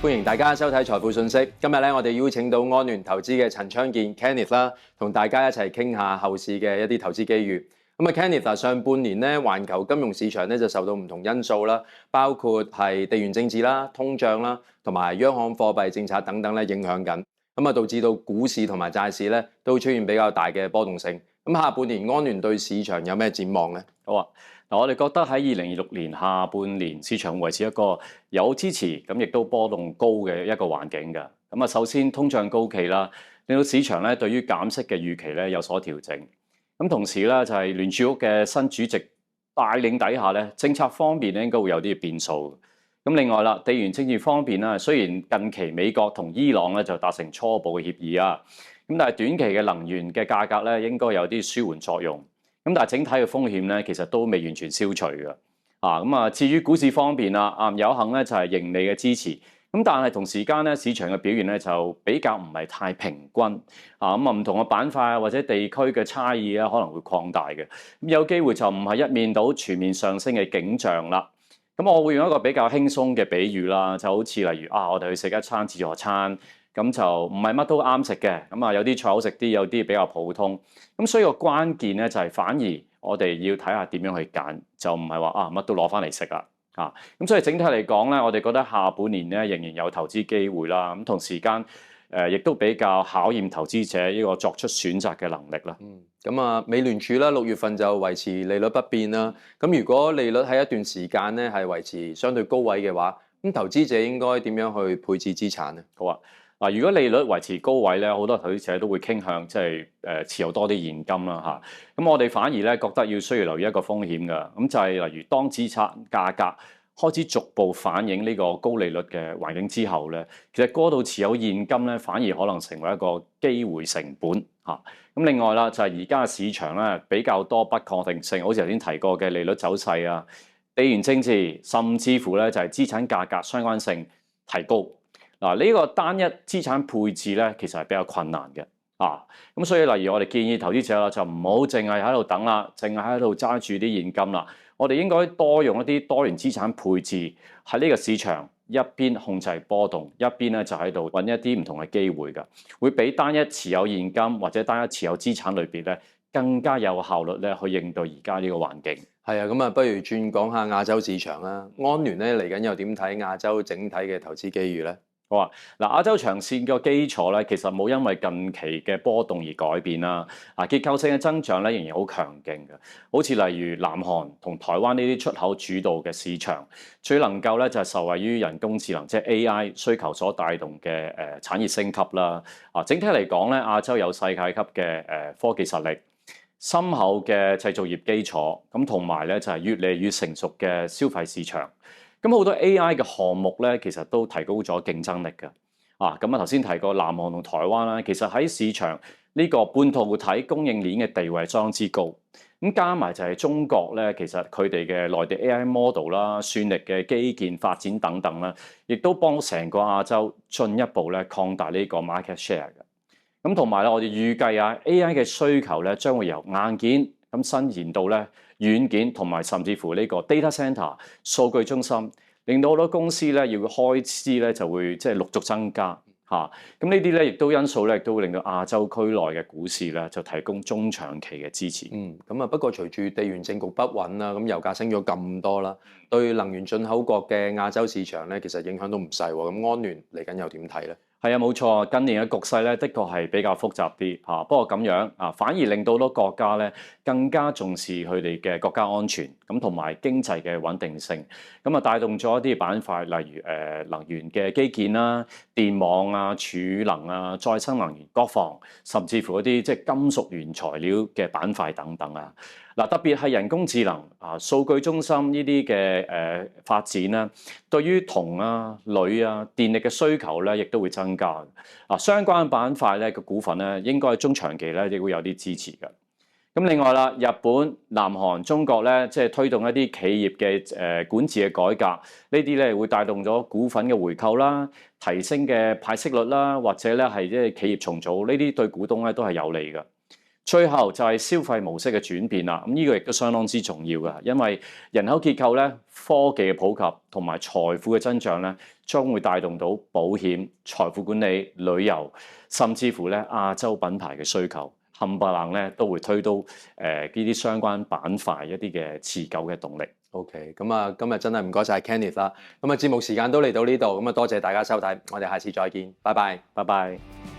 歡迎大家收睇財富訊息。今日咧，我哋邀請到安聯投資嘅陳昌健 Kenneth 啦，同大家一齊傾下後市嘅一啲投資機遇。咁啊，Kenneth 上半年咧，環球金融市場咧就受到唔同因素啦，包括係地緣政治啦、通脹啦，同埋央行貨幣政策等等咧影響緊。咁啊，導致到股市同埋債市咧都出現比較大嘅波動性。咁下半年安聯對市場有咩展望呢？好啊，嗱，我哋覺得喺2026年下半年市場維持一個有支持，咁亦都波動高嘅一個環境嘅。咁啊，首先通脹高企啦，令到市場咧對於減息嘅預期咧有所調整。咁同時咧就係聯儲局嘅新主席帶領底下咧，政策方面咧應該會有啲變數。咁另外啦，地緣政治方面啦，雖然近期美國同伊朗咧就達成初步嘅協議啊，咁但係短期嘅能源嘅價格咧應該有啲舒緩作用。咁但係整體嘅風險咧，其實都未完全消除嘅。至於股市方面啦，有幸咧就係盈利嘅支持。咁但係同時間咧，市場嘅表現咧就比較唔係太平均。唔同嘅板塊或者地區嘅差異咧可能會擴大嘅。咁有機會就唔係一面倒全面上升嘅景象啦。咁我會用一個比較輕鬆嘅比喻啦，就好似例如我哋去食一餐自助餐。咁就唔係乜都啱食嘅，咁有啲菜好食啲，有啲比較普通。咁所以個關鍵咧就係反而我哋要睇下點樣去揀，就唔係話乜都攞翻嚟食啦。咁所以整體嚟講咧，我哋覺得下半年咧仍然有投資機會啦。咁同時間亦都比較考驗投資者呢個作出選擇嘅能力啦。美聯儲啦6月份就維持利率不變啦。咁如果利率喺一段時間咧係維持相對高位嘅話，咁投資者應該點樣去配置資產呢？好啊。如果利率維持高位咧，好多投資者都會傾向持有多啲現金啦嚇。咁我哋反而咧覺得需要留意一個風險㗎。咁就係例如當資產價格開始逐步反映呢個高利率嘅環境之後咧，其實過度持有現金咧反而可能成為一個機會成本嚇。咁另外啦，就係而家嘅市場咧比較多不確定性，好似頭先提過嘅利率走勢啊、地緣政治，甚至乎咧就係資產價格相關性提高。呢個單一資產配置咧，其實係比較困難嘅。咁所以例如我哋建議投資者啦，就唔好淨係喺度等啦，淨係喺度揸住啲現金啦。我哋應該多用一啲多元資產配置，喺呢個市場一邊控制波動，一邊咧就喺度揾一啲唔同嘅機會㗎，會比單一持有現金或者單一持有資產類別咧更加有效率咧去應對而家呢個環境。係啊，咁不如轉講下亞洲市場啦。安聯咧嚟緊又點睇亞洲整體嘅投資機遇咧？好啊，亞洲長線個基礎咧，其實冇因為近期嘅波動而改變啦。結構性嘅增長咧仍然好強勁嘅，好似例如南韓同台灣呢啲出口主導嘅市場，最能夠咧就係受惠於人工智能即係 AI 需求所帶動嘅產業升級啦。整體嚟講咧，亞洲有世界級嘅科技實力、深厚嘅製造業基礎，咁同埋咧就係越嚟越成熟嘅消費市場。咁好多 AI 嘅項目咧，其實都提高咗競爭力嘅。頭先提過南韓同台灣啦，其實喺市場呢個半導體供應鏈嘅地位相當之高。咁加埋就係中國咧，其實佢哋嘅內地 AI model 啦、算力嘅基建發展等等啦，亦都幫成個亞洲進一步咧擴大呢個 market share 嘅。咁同埋咧，我哋預計AI 嘅需求咧將會由硬件咁伸延到咧軟件同埋甚至乎呢個 data center 數據中心，令到好多公司咧要開支咧就會陸續增加嚇。咁呢啲咧亦都因素咧亦都會令到亞洲區內嘅股市咧就提供中長期嘅支持。不過隨住地緣政局不穩啦，咁油價升咗咁多啦，對能源進口國嘅亞洲市場咧其實影響都唔細喎。咁安聯嚟緊又點睇咧？係啊，冇錯，近年嘅局勢咧，的確係比較複雜啲嚇。不過咁樣反而令到好多國家咧更加重視佢哋嘅國家安全，咁同埋經濟嘅穩定性。咁帶動咗一啲板塊，例如能源嘅基建啦、電網啊、儲能啊、再生能源、國防，甚至乎一啲金屬原材料嘅板塊等等啊。特別係人工智能數據中心呢啲嘅發展啦，對於銅啊、鋁啊、電力嘅需求咧，亦都會增加。相關板塊咧嘅股份咧，應該中長期咧亦會有啲支持嘅。咁另外啦，日本、南韓、中國咧，推動一啲企業嘅管治嘅改革，呢啲咧會帶動咗股份嘅回購啦、提升嘅派息率啦，或者咧係企業重組，呢啲對股東咧都係有利嘅。最後就係消費模式嘅轉變啦，咁呢個亦都相當之重要㗎，因為人口結構咧、科技嘅普及同埋財富嘅增長咧，將會帶動到保險、財富管理、旅遊，甚至乎咧亞洲品牌嘅需求，冚唪唥咧都會推到呢啲相關板塊一啲嘅持久嘅動力。OK，咁啊，今日真係唔該晒 Kenneth 啦。咁啊，節目時間都嚟到呢度，咁啊，多謝大家收睇，我哋下次再見，拜拜。拜拜。